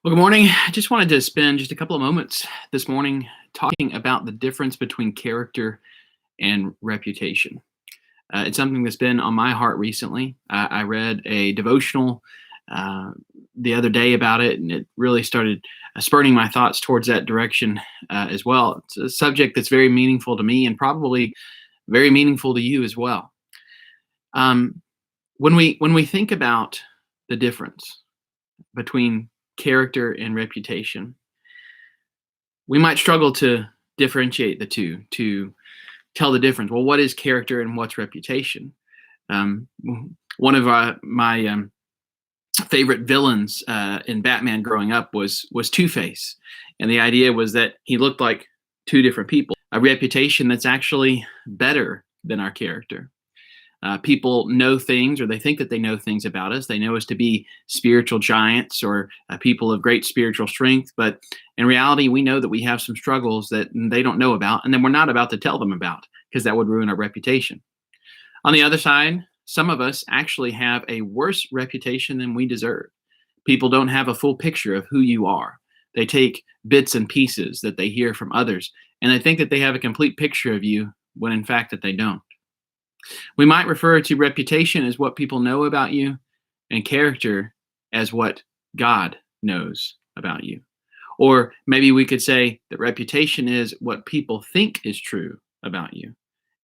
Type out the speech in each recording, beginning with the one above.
Well, good morning. I just wanted to spend just a couple of moments this morning talking about the difference between character and reputation. It's something that's been on my heart recently. I read a devotional uh, the other day about it, and it really started spurring my thoughts towards that direction as well. It's a subject that's very meaningful to me and probably very meaningful to you as well. Um, when we think about the difference between character and reputation, we might struggle to differentiate the two, to tell the difference. Well, what is character and what's reputation? Um, One of my favorite villains in Batman growing up was Two Face, and the idea was that he looked like two different people. A reputation that's actually better than our character. People know things, or they think that they know things about us. They know us to be spiritual giants or people of great spiritual strength. But in reality, we know that we have some struggles that they don't know about, and then we're not about to tell them about because that would ruin our reputation. On the other side, some of us actually have a worse reputation than we deserve. People don't have a full picture of who you are. They take bits and pieces that they hear from others, and they think that they have a complete picture of you when in fact that they don't. We might refer to reputation as what people know about you, and character as what God knows about you. Or maybe we could say that reputation is what people think is true about you,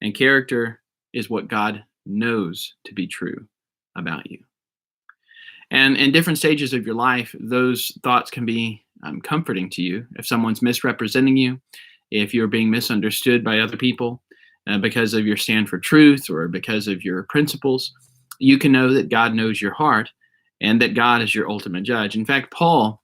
and character is what God knows to be true about you. And in different stages of your life, those thoughts can be comforting to you. If someone's misrepresenting you, if you're being misunderstood by other people because of your stand for truth or because of your principles, you can know that God knows your heart and that God is your ultimate judge. In fact, Paul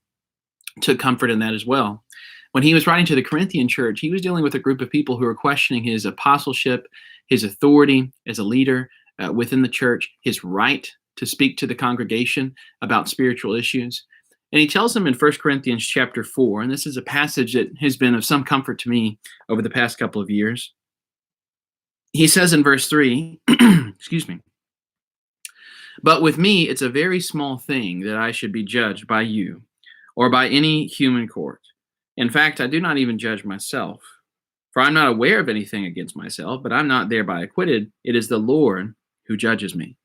took comfort in that as well. When he was writing to the Corinthian church, he was dealing with a group of people who were questioning his apostleship, his authority as a leader within the church, his right to speak to the congregation about spiritual issues. And he tells them in 1 Corinthians chapter 4, and this is a passage that has been of some comfort to me over the past couple of years. He says in verse 3, excuse me, "But with me, it's a very small thing that I should be judged by you or by any human court. In fact, I do not even judge myself. For I'm not aware of anything against myself, but I'm not thereby acquitted. It is the Lord who judges me."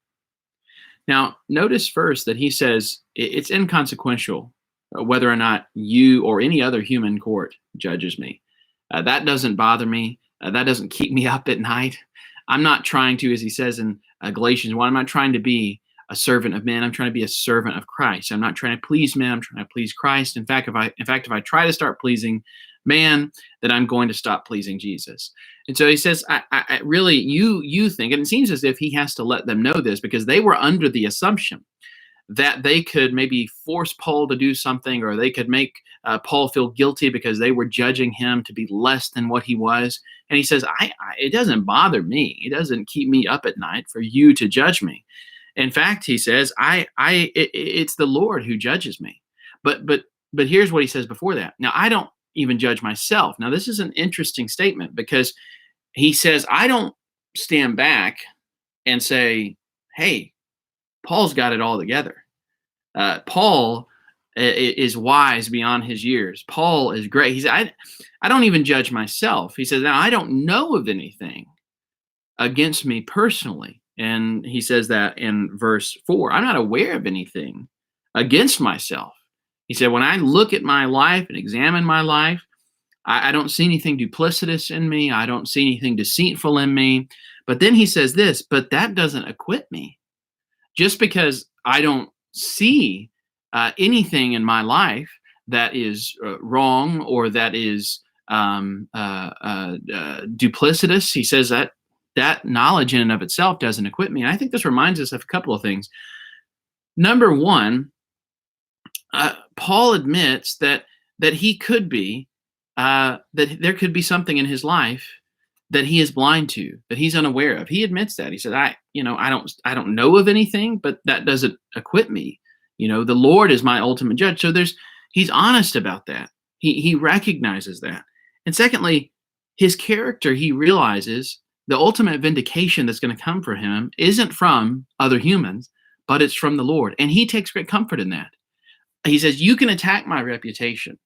Now, notice first that he says it's inconsequential whether or not you or any other human court judges me. That doesn't bother me. That doesn't keep me up at night. I'm not trying to, as he says in Galatians 1, I'm not trying to be a servant of men. I'm trying to be a servant of Christ. I'm not trying to please men. I'm trying to please Christ. If I try to start pleasing man, then I'm going to stop pleasing Jesus. And so he says, I really, you think, and it seems as if he has to let them know this because they were under the assumption that they could maybe force Paul to do something, or they could make Paul feel guilty because they were judging him to be less than what he was. And he says, it doesn't bother me. It doesn't keep me up at night for you to judge me. In fact, he says, it's the Lord who judges me. But here's what he says before that. Now, I don't even judge myself. Now, this is an interesting statement because he says, I don't stand back and say, hey, Paul's got it all together. Paul is wise beyond his years. Paul is great. He said, I don't even judge myself. He says, now I don't know of anything against me personally. And he says that in verse 4. I'm not aware of anything against myself. He said, when I look at my life and examine my life, I don't see anything duplicitous in me. I don't see anything deceitful in me. But then he says this, but that doesn't acquit me. Just because I don't see anything in my life that is wrong or that is duplicitous, he says that knowledge in and of itself doesn't acquit me. And I think this reminds us of a couple of things. Number one, Paul admits that he could be, that there could be something in his life that he is blind to, that he's unaware of. He admits that. He said, I don't know of anything, but that doesn't acquit me. The Lord is my ultimate judge. So he's honest about that. He recognizes that. And secondly, his character, he realizes the ultimate vindication that's going to come for him isn't from other humans, but it's from the Lord. And he takes great comfort in that. He says, you can attack my reputation.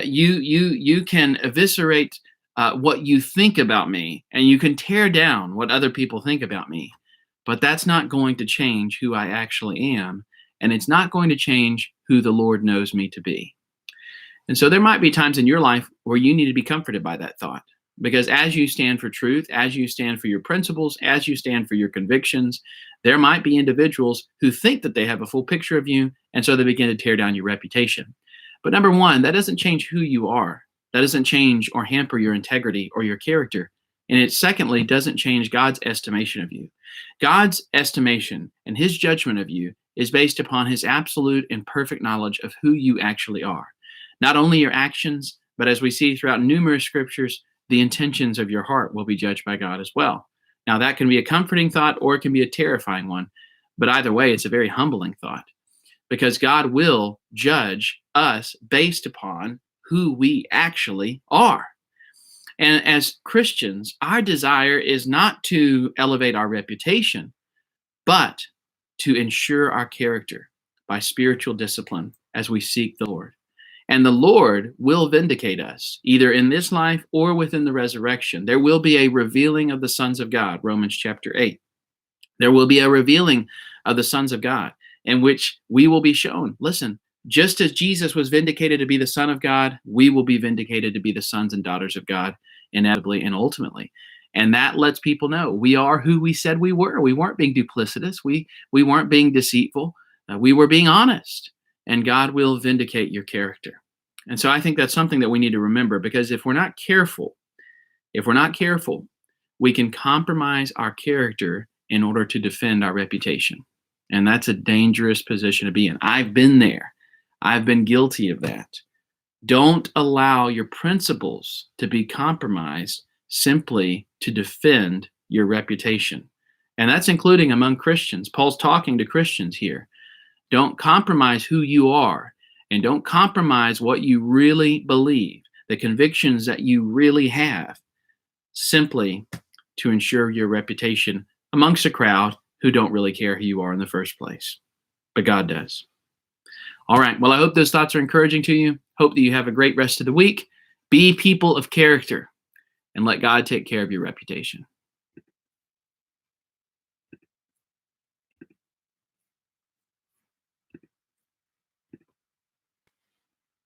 You can eviscerate what you think about me, and you can tear down what other people think about me. But that's not going to change who I actually am, and it's not going to change who the Lord knows me to be. And so there might be times in your life where you need to be comforted by that thought. Because as you stand for truth, as you stand for your principles, as you stand for your convictions, there might be individuals who think that they have a full picture of you, and so they begin to tear down your reputation. But number one, that doesn't change who you are. That doesn't change or hamper your integrity or your character. And it secondly doesn't change God's estimation of you. God's estimation and his judgment of you is based upon his absolute and perfect knowledge of who you actually are. Not only your actions, but as we see throughout numerous scriptures, the intentions of your heart will be judged by God as well. Now, that can be a comforting thought or it can be a terrifying one. But either way, it's a very humbling thought, because God will judge us based upon who we actually are. And as Christians, our desire is not to elevate our reputation, but to ensure our character by spiritual discipline as we seek the Lord. And the Lord will vindicate us, either in this life or within the resurrection. There will be a revealing of the sons of God, Romans chapter 8. There will be a revealing of the sons of God, in which we will be shown, listen, just as Jesus was vindicated to be the Son of God, we will be vindicated to be the sons and daughters of God, inevitably and ultimately. And that lets people know we are who we said we were. We weren't being duplicitous. We weren't being deceitful. We were being honest. And God will vindicate your character. And so I think that's something that we need to remember, because if we're not careful, we can compromise our character in order to defend our reputation. And that's a dangerous position to be in. I've been there. I've been guilty of that. Don't allow your principles to be compromised simply to defend your reputation. And that's including among Christians. Paul's talking to Christians here. Don't compromise who you are, and don't compromise what you really believe, the convictions that you really have, simply to ensure your reputation amongst a crowd who don't really care who you are in the first place. But God does. All right. Well, I hope those thoughts are encouraging to you. Hope that you have a great rest of the week. Be people of character and let God take care of your reputation.